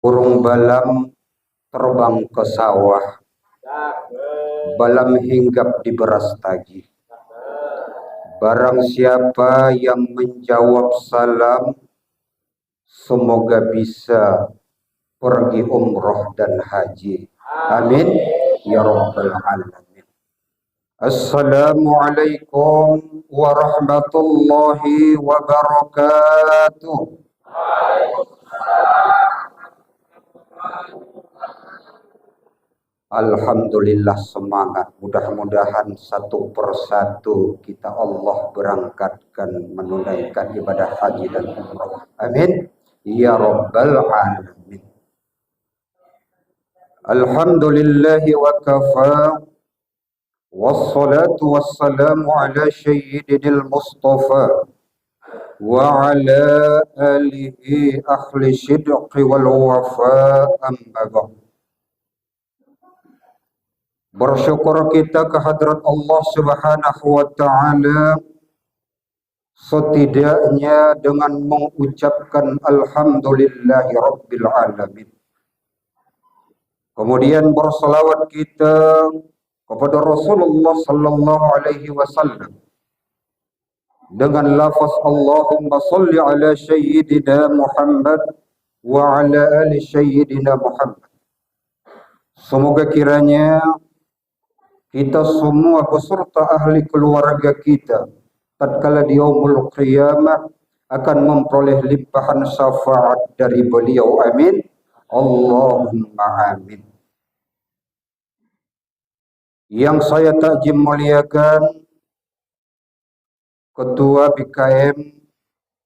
Burung balam terbang ke sawah, balam hinggap di beras tagi. Barang siapa yang menjawab salam, semoga bisa pergi umroh dan haji. Amin ya rabbal alamin. Assalamualaikum warahmatullahi wabarakatuh. Alhamdulillah, semangat. Mudah-mudahan satu persatu kita Allah berangkatkan menunaikan ibadah haji dan umrah. Amin ya rabbal alamin. Alhamdulillahi wa kafa, wassalatu wassalamu ala sayyidil mustafa wa ala alihi ahli sidqi wal wafa, amma ba'd. Bersyukur kita kehadrat Allah Subhanahu wa taala, setidaknya dengan mengucapkan alhamdulillahi rabbil alamin. Kemudian bersalawat kita kepada Rasulullah sallallahu alaihi wasallam dengan lafaz Allahumma salli ala sayyidina Muhammad wa ala ali sayyidina Muhammad. Semoga kiranya kita semua beserta ahli keluarga kita tatkala di yaumul qiyamah akan memperoleh limpahan syafaat dari beliau. Amin Allahumma amin. Yang saya takjim muliakan, Ketua BKM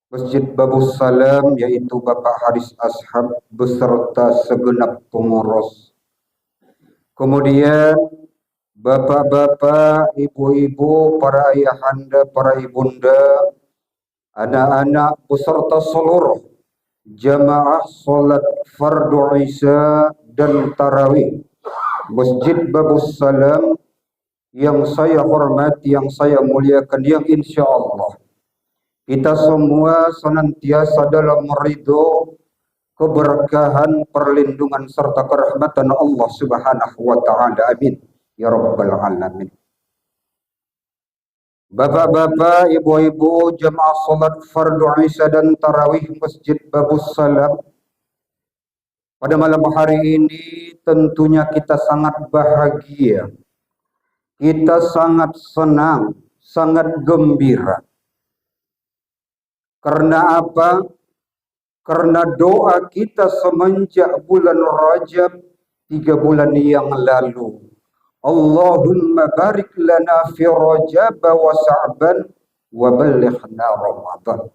Masjid Babus Salam, yaitu Bapak Haris Ashab beserta segenap pengurus. Kemudian bapak-bapak, ibu-ibu, para ayahanda, para ibunda, anak-anak beserta seluruh jamaah salat fardu Isya dan tarawih Masjid Babus Salam yang saya hormati, yang saya muliakan, yang insya Allah kita semua senantiasa dalam ridho, keberkahan, perlindungan serta kerahmatan Allah Subhanahu wa taala. Amin ya rabbal alamin. Bapak-bapak, ibu-ibu, jamaah salat fardu Isya dan tarawih Masjid Babus Salam, pada malam hari ini tentunya kita sangat bahagia, kita sangat senang, sangat gembira. Karena apa? Karena doa kita semenjak bulan Rajab 3 bulan yang lalu, Allahumma barik lana fi Rajab wa Sa'ban wa ballighna Ramadan.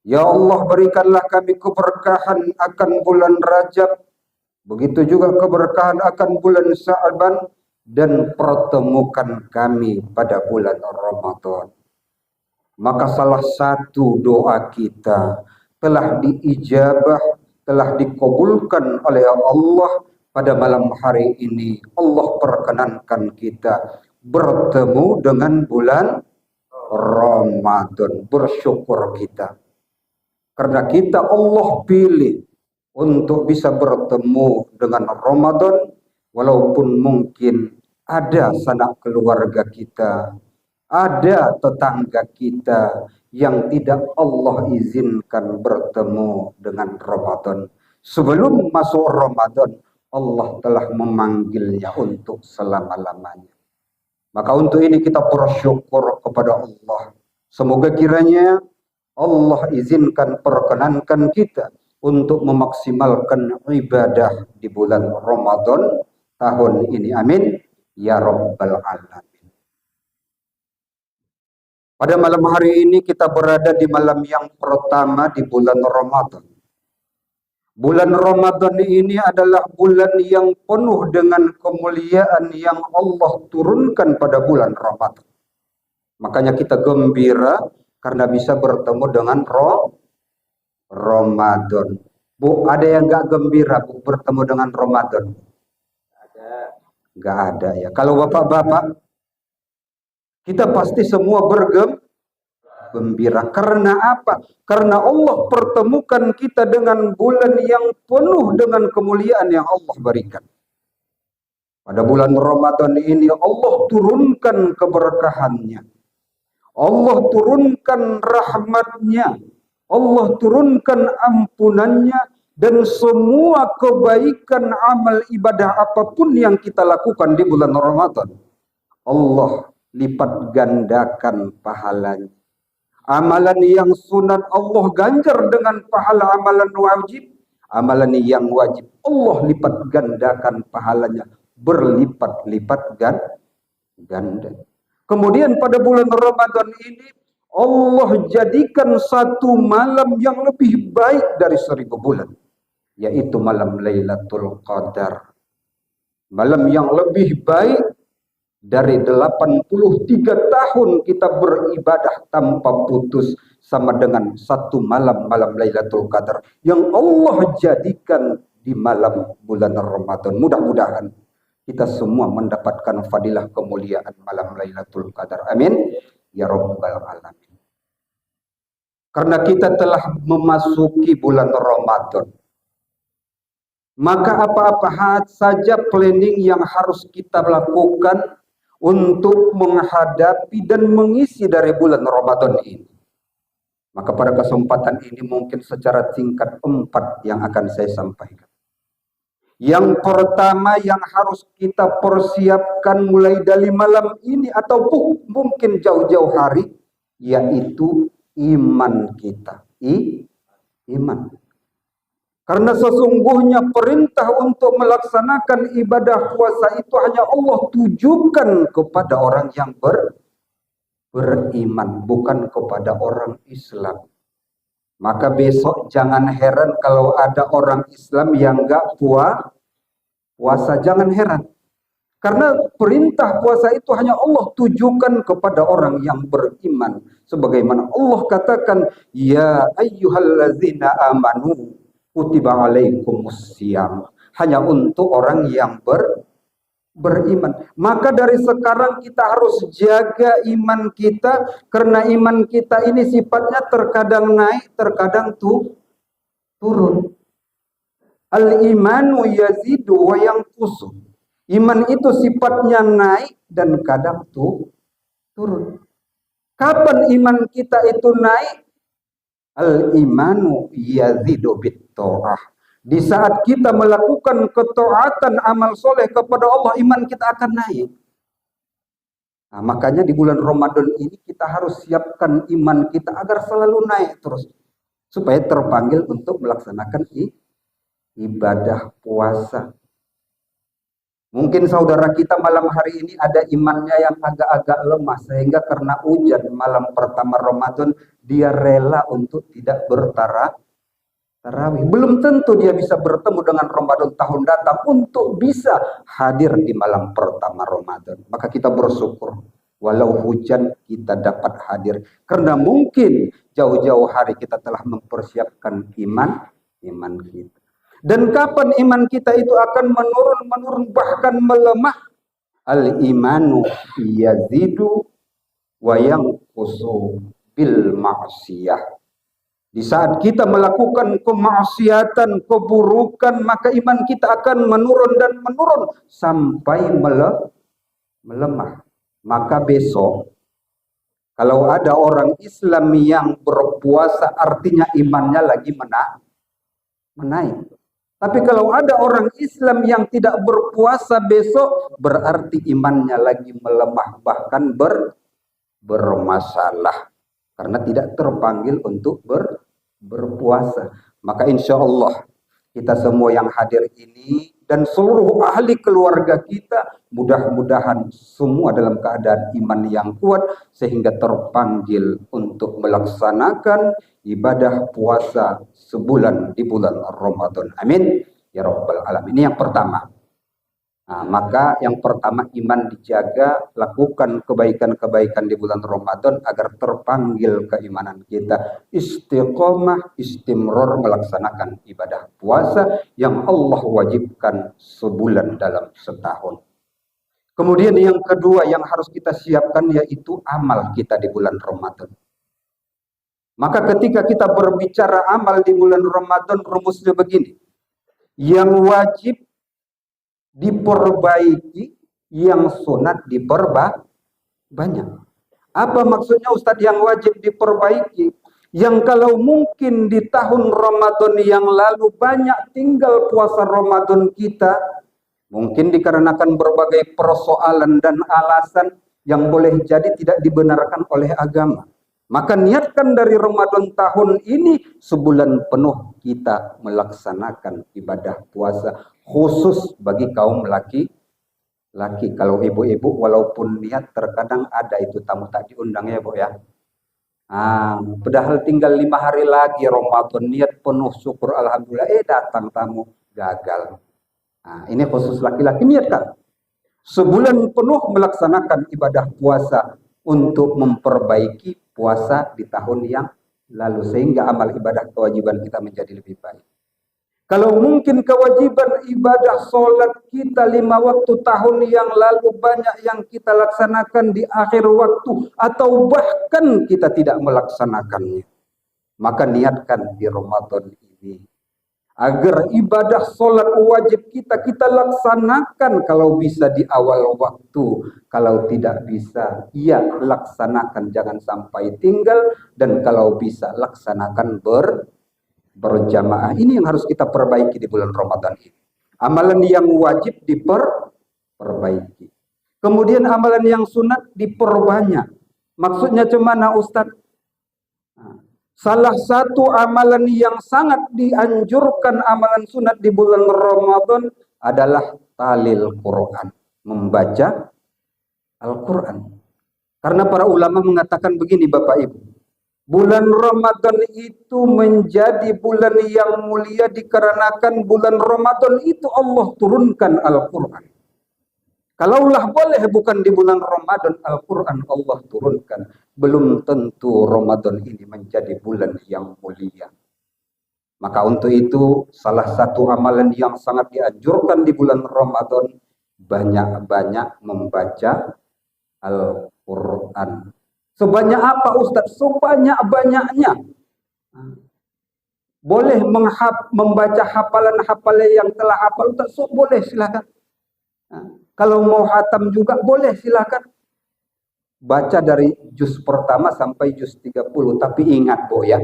Ya Allah, berikanlah kami keberkahan akan bulan Rajab, begitu juga keberkahan akan bulan Sa'ban, dan pertemukan kami pada bulan Ramadan. Maka salah satu doa kita telah diijabah, telah dikabulkan oleh Allah pada malam hari ini. Allah perkenankan kita bertemu dengan bulan Ramadan. Bersyukur kita, karena kita Allah pilih untuk bisa bertemu dengan Ramadan, walaupun mungkin ada sanak keluarga kita, ada tetangga kita yang tidak Allah izinkan bertemu dengan Ramadan. Sebelum masuk Ramadan, Allah telah memanggilnya untuk selama-lamanya. Maka untuk ini kita bersyukur kepada Allah. Semoga kiranya Allah izinkan, perkenankan kita untuk memaksimalkan ibadah di bulan Ramadan tahun ini. Amin ya rabbal alamin. Pada malam hari ini kita berada di malam yang pertama di bulan Ramadan. Bulan Ramadan ini adalah bulan yang penuh dengan kemuliaan yang Allah turunkan pada bulan Ramadan. Makanya kita gembira karena bisa bertemu dengan Ramadan. Bu, ada yang gak gembira Bu bertemu dengan Ramadan? Gak ada ya. Kalau bapak-bapak, kita pasti semua gembira. Karena apa? Karena Allah pertemukan kita dengan bulan yang penuh dengan kemuliaan yang Allah berikan. Pada bulan Ramadan ini Allah turunkan keberkahannya. Allah turunkan rahmatnya. Allah turunkan ampunannya. Dan semua kebaikan amal ibadah apapun yang kita lakukan di bulan Ramadan, Allah lipat gandakan pahalanya. Amalan yang sunat Allah ganjar dengan pahala amalan wajib. Amalan yang wajib Allah lipat gandakan pahalanya, berlipat-lipat ganda. Kemudian pada bulan Ramadan ini Allah jadikan satu malam yang lebih baik dari 1000 bulan, yaitu malam Lailatul Qadar. Malam yang lebih baik dari 83 tahun kita beribadah tanpa putus, sama dengan satu malam Lailatul Qadar yang Allah jadikan di malam bulan Ramadan. Mudah-mudahan kita semua mendapatkan fadilah kemuliaan malam Lailatul Qadar. Amin ya rabbal alamin. Karena kita telah memasuki bulan Ramadan, maka apa-apa saja planning yang harus kita lakukan untuk menghadapi dan mengisi dari bulan Ramadan ini. Maka pada kesempatan ini mungkin secara singkat 4 yang akan saya sampaikan. Yang pertama yang harus kita persiapkan mulai dari malam ini atau mungkin jauh-jauh hari, yaitu iman kita. Iman. Karena sesungguhnya perintah untuk melaksanakan ibadah puasa itu hanya Allah tujukan kepada orang yang beriman, bukan kepada orang Islam. Maka besok jangan heran kalau ada orang Islam yang enggak puasa, jangan heran. Karena perintah puasa itu hanya Allah tujukan kepada orang yang beriman. Sebagaimana Allah katakan, ya ayyuhallazina amanu kutiba alaikumussyam, hanya untuk orang yang beriman. Maka dari sekarang kita harus jaga iman kita, karena iman kita ini sifatnya terkadang naik, terkadang turun. Al-imanu yazidu wa yanqusu. Iman itu sifatnya naik dan kadang turun. Kapan iman kita itu naik? Al-imanu yazidu bit-ta'ah. Di saat kita melakukan ketaatan amal soleh kepada Allah, iman kita akan naik. Nah, makanya di bulan Ramadan ini kita harus siapkan iman kita agar selalu naik terus, supaya terpanggil untuk melaksanakan ibadah puasa. Mungkin saudara kita malam hari ini ada imannya yang agak-agak lemah, sehingga karena hujan malam pertama Ramadan dia rela untuk tidak tarawih. Belum tentu dia bisa bertemu dengan Ramadan tahun datang untuk bisa hadir di malam pertama Ramadan. Maka kita bersyukur walau hujan kita dapat hadir, karena mungkin jauh-jauh hari kita telah mempersiapkan iman kita. Dan kapan iman kita itu akan menurun bahkan melemah? Al-imanu yazidu wa yanqusu bil ma'siyah. Di saat kita melakukan kemaksiatan, keburukan, maka iman kita akan menurun dan menurun sampai melemah. Maka besok kalau ada orang Islam yang berpuasa, artinya imannya lagi menaik. Tapi kalau ada orang Islam yang tidak berpuasa besok, berarti imannya lagi melemah, bahkan bermasalah. Karena tidak terpanggil untuk berpuasa. Maka insya Allah kita semua yang hadir ini dan seluruh ahli keluarga kita, mudah-mudahan semua dalam keadaan iman yang kuat, sehingga terpanggil untuk melaksanakan ibadah puasa sebulan di bulan Ramadan. Amin ya rabbal alamin. Ini yang pertama. Nah, maka yang pertama iman dijaga, lakukan kebaikan-kebaikan di bulan Ramadan agar terpanggil keimanan kita. Istiqomah, istimror melaksanakan ibadah puasa yang Allah wajibkan sebulan dalam setahun. Kemudian yang kedua yang harus kita siapkan yaitu amal kita di bulan Ramadan. Maka ketika kita berbicara amal di bulan Ramadan, rumusnya begini. Yang wajib diperbaiki, yang sunat diperbanyak. Apa maksudnya Ustadz yang wajib diperbaiki? Yang kalau mungkin di tahun Ramadan yang lalu banyak tinggal puasa Ramadan kita, mungkin dikarenakan berbagai persoalan dan alasan yang boleh jadi tidak dibenarkan oleh agama. Maka niatkan dari Ramadan tahun ini sebulan penuh kita melaksanakan ibadah puasa khusus bagi kaum laki. Kalau ibu-ibu walaupun niat terkadang ada itu tamu tak diundang ya Bu ya. Padahal tinggal 5 hari lagi Ramadan, niat penuh syukur alhamdulillah datang tamu gagal. Ini khusus laki-laki niatkan sebulan penuh melaksanakan ibadah puasa untuk memperbaiki puasa di tahun yang lalu sehingga amal ibadah kewajiban kita menjadi lebih baik. Kalau mungkin kewajiban ibadah sholat kita 5 waktu tahun yang lalu banyak yang kita laksanakan di akhir waktu atau bahkan kita tidak melaksanakannya, maka niatkan di Ramadan ini agar ibadah sholat wajib kita laksanakan kalau bisa di awal waktu, kalau tidak bisa ya laksanakan jangan sampai tinggal, dan kalau bisa laksanakan berjamaah. Ini yang harus kita perbaiki di bulan Ramadan ini. Amalan yang wajib diperbaiki. Kemudian amalan yang sunat diperbanyak. Maksudnya cemana Ustadz? Salah satu amalan yang sangat dianjurkan amalan sunat di bulan Ramadan adalah talil Quran, membaca Al-Quran. Karena para ulama mengatakan begini Bapak Ibu, bulan Ramadan itu menjadi bulan yang mulia dikarenakan bulan Ramadan itu Allah turunkan Al-Quran. Kalaulah boleh bukan di bulan Ramadan Al-Quran Allah turunkan, belum tentu Ramadan ini menjadi bulan yang mulia. Maka untuk itu salah satu amalan yang sangat dianjurkan di bulan Ramadan, banyak-banyak membaca Al-Quran. Sebanyak apa Ustadz? Sebanyak-banyaknya. Boleh membaca hafalan-hafalan yang telah hafal Ustadz, boleh silakan. Kalau mau hatam juga boleh silakan. Baca dari juz pertama sampai juz 30. Tapi ingat Bu ya,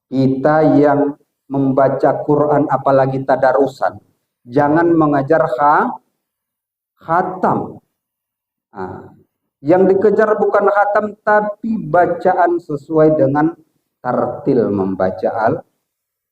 kita yang membaca Quran apalagi tadarusan, jangan mengajar khatam. Yang dikejar bukan khatam tapi bacaan sesuai dengan tartil membaca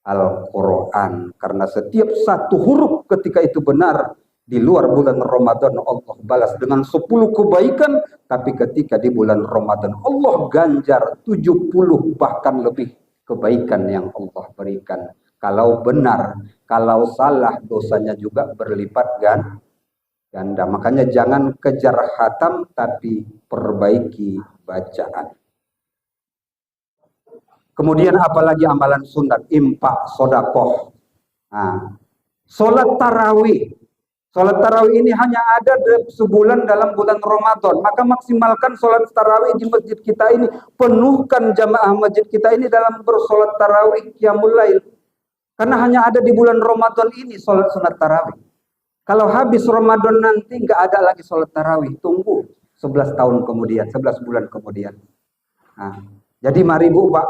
Al-Quran. Karena setiap satu huruf ketika itu benar, di luar bulan Ramadan Allah balas dengan 10 kebaikan, tapi ketika di bulan Ramadan Allah ganjar 70 bahkan lebih kebaikan yang Allah berikan. Kalau benar, kalau salah dosanya juga berlipat ganda. Makanya jangan kejar khatam tapi perbaiki bacaan. Kemudian apalagi amalan sunat, infak, sodakoh. Sholat tarawih. Sholat tarawih ini hanya ada sebulan dalam bulan Ramadan. Maka maksimalkan sholat tarawih di masjid kita ini. Penuhkan jamaah masjid kita ini dalam bersolat tarawih qiyamul lail. Karena hanya ada di bulan Ramadan ini sholat sunat tarawih. Kalau habis Ramadan nanti nggak ada lagi sholat tarawih. Tunggu 11 tahun kemudian, 11 bulan kemudian. Jadi mari Bu Pak,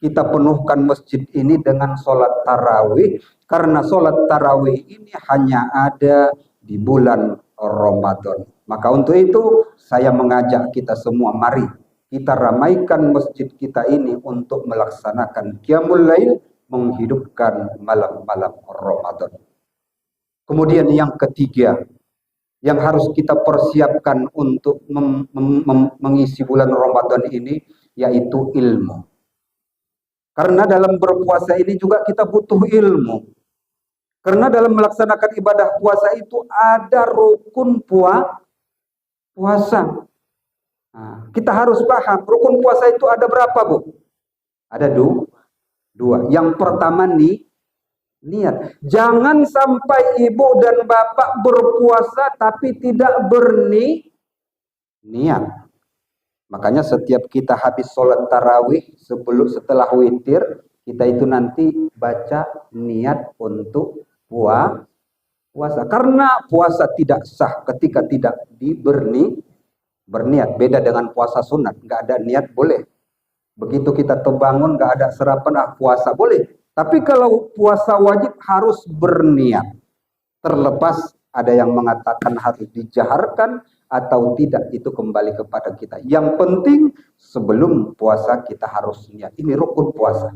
kita penuhkan masjid ini dengan sholat tarawih. Karena sholat tarawih ini hanya ada di bulan Ramadan. Maka untuk itu saya mengajak kita semua, mari kita ramaikan masjid kita ini untuk melaksanakan qiyamul lail, menghidupkan malam-malam Ramadan. Kemudian yang ketiga, yang harus kita persiapkan untuk mengisi bulan Ramadan ini, yaitu ilmu. Karena dalam berpuasa ini juga kita butuh ilmu. Karena dalam melaksanakan ibadah puasa itu ada rukun puasa. Kita harus paham, rukun puasa itu ada berapa Bu? Ada dua. Yang pertama niat. Jangan sampai ibu dan bapak berpuasa tapi tidak berniat. Makanya setiap kita habis sholat tarawih setelah witir, kita itu nanti baca niat untuk puasa. Karena puasa tidak sah ketika tidak berniat. Beda dengan puasa sunat, nggak ada niat boleh. Begitu kita terbangun nggak ada sarapan, puasa boleh. Tapi kalau puasa wajib harus berniat. Terlepas ada yang mengatakan harus dijaharkan atau tidak, itu kembali kepada kita. Yang penting sebelum puasa kita harus niat. Ini rukun puasa.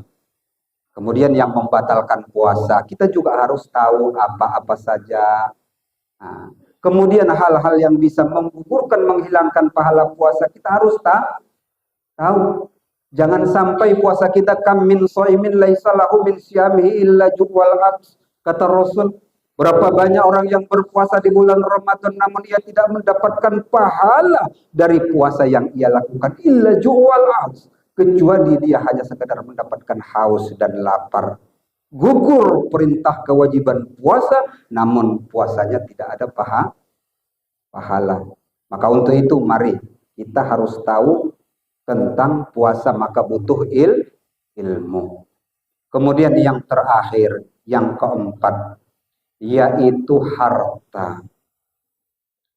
Kemudian yang membatalkan puasa, kita juga harus tahu apa-apa saja. Nah, kemudian hal-hal yang bisa menggugurkan, menghilangkan pahala puasa, kita harus tahu. Jangan sampai puasa kita kam min shaimin laisa lahu min siyamihi illa ju'wal ats. Kata Rasul, berapa banyak orang yang berpuasa di bulan Ramadan namun ia tidak mendapatkan pahala dari puasa yang ia lakukan, illa ju'wal ats, kecuali dia hanya sekedar mendapatkan haus dan lapar. Gugur perintah kewajiban puasa, namun puasanya tidak ada pahala. Maka untuk itu mari kita harus tahu tentang puasa, maka butuh ilmu. Kemudian yang terakhir, yang keempat, yaitu harta.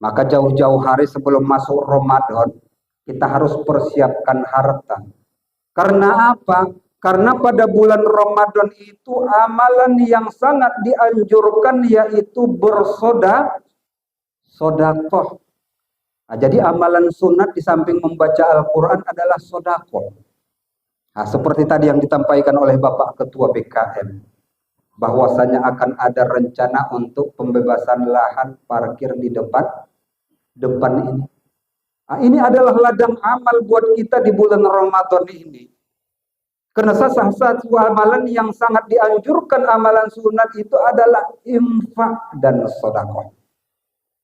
Maka jauh-jauh hari sebelum masuk Ramadan, kita harus persiapkan harta. Karena apa? Karena pada bulan Ramadan itu amalan yang sangat dianjurkan yaitu bersodakoh. Nah, jadi amalan sunat di samping membaca Al-Quran adalah sodakoh. Nah, seperti tadi yang disampaikan oleh Bapak Ketua BKM, bahwasanya akan ada rencana untuk pembebasan lahan parkir di depan ini. Nah, ini adalah ladang amal buat kita di bulan Ramadan ini. Karena salah satu amalan yang sangat dianjurkan, amalan sunat itu adalah infak dan sodakoh.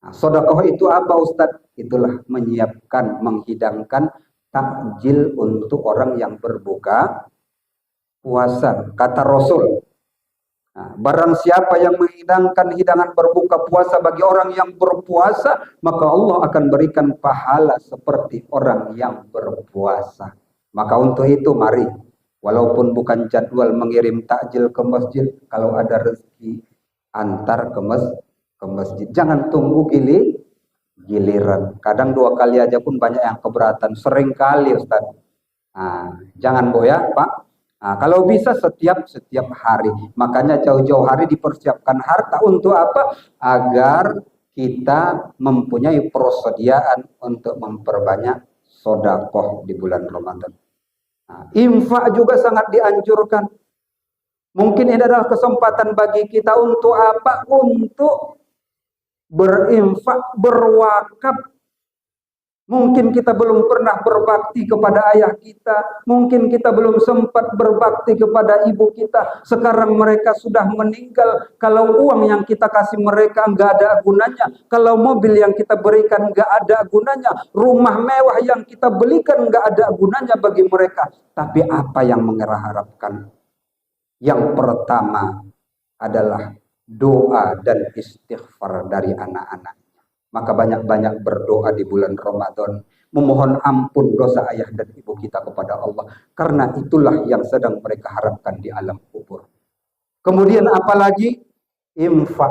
Nah, sodakoh itu apa Ustadz? Itulah menyiapkan, menghidangkan takjil untuk orang yang berbuka puasa. Kata Rasul, nah, barang siapa yang menghidangkan hidangan berbuka puasa bagi orang yang berpuasa, maka Allah akan berikan pahala seperti orang yang berpuasa. Maka untuk itu mari, walaupun bukan jadwal mengirim takjil ke masjid, kalau ada rezeki antar ke masjid. Jangan tunggu giliran. Kadang 2 kali aja pun banyak yang keberatan. Sering kali Ustaz. Nah, jangan boya Pak. Nah, kalau bisa setiap hari. Makanya jauh-jauh hari dipersiapkan harta untuk apa? Agar kita mempunyai persediaan untuk memperbanyak sodakoh di bulan Ramadan. Nah, infak juga sangat dianjurkan. Mungkin ini adalah kesempatan bagi kita untuk apa? Untuk berinfak, berwakaf. Mungkin kita belum pernah berbakti kepada ayah kita, mungkin kita belum sempat berbakti kepada ibu kita. Sekarang mereka sudah meninggal. Kalau uang yang kita kasih mereka nggak ada gunanya, kalau mobil yang kita berikan nggak ada gunanya, rumah mewah yang kita belikan nggak ada gunanya bagi mereka. Tapi apa yang mengerah harapkan? Yang pertama adalah doa dan istighfar dari anak-anak. Maka banyak-banyak berdoa di bulan Ramadan, memohon ampun dosa ayah dan ibu kita kepada Allah, karena itulah yang sedang mereka harapkan di alam kubur. Kemudian apalagi infak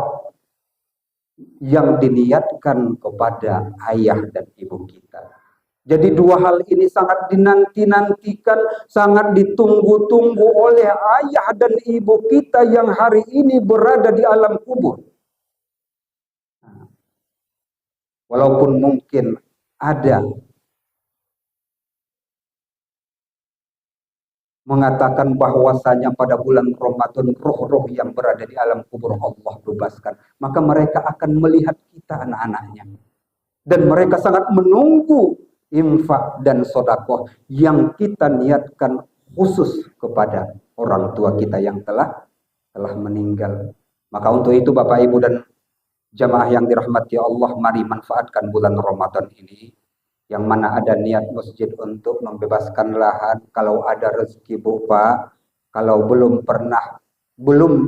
yang diniatkan kepada ayah dan ibu kita. Jadi 2 hal ini sangat dinanti-nantikan, sangat ditunggu-tunggu oleh ayah dan ibu kita yang hari ini berada di alam kubur. Walaupun mungkin ada mengatakan bahwasanya pada bulan Ramadan roh-roh yang berada di alam kubur Allah bebaskan, maka mereka akan melihat kita anak-anaknya. Dan mereka sangat menunggu infak dan sodakoh yang kita niatkan khusus kepada orang tua kita yang telah meninggal. Maka untuk itu Bapak Ibu dan jamaah yang dirahmati Allah, mari manfaatkan bulan Ramadan ini, yang mana ada niat masjid untuk membebaskan lahan. Kalau ada rezeki Bapak, kalau belum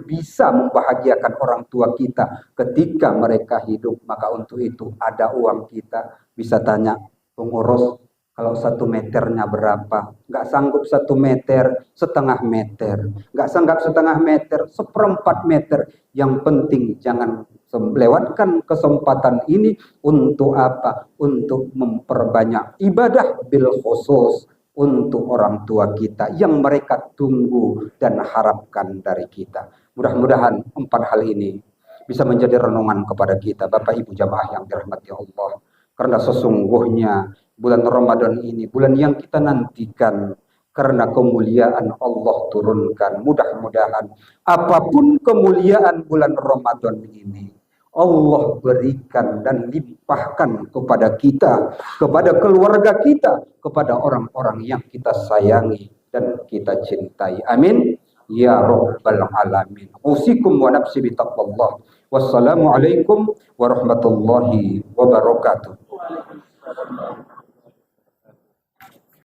bisa membahagiakan orang tua kita ketika mereka hidup, maka untuk itu ada uang kita, bisa tanya pengurus, Kalau 1 meternya berapa? Nggak sanggup 1 meter, setengah meter. Nggak sanggup setengah meter, 1/4 meter. Yang penting jangan lewatkan kesempatan ini untuk apa? Untuk memperbanyak ibadah bil khusus untuk orang tua kita yang mereka tunggu dan harapkan dari kita. Mudah-mudahan 4 hal ini bisa menjadi renungan kepada kita, Bapak Ibu jamaah yang dirahmati Allah. Karena sesungguhnya bulan Ramadan ini bulan yang kita nantikan, karena kemuliaan Allah turunkan. Mudah-mudahan apapun kemuliaan bulan Ramadan ini Allah berikan dan limpahkan kepada kita, kepada keluarga kita, kepada orang-orang yang kita sayangi dan kita cintai. Amin ya rabbal alamin. Usikum wa nafsi bi taqwallah. Wassalamualaikum warahmatullahi wabarakatuh.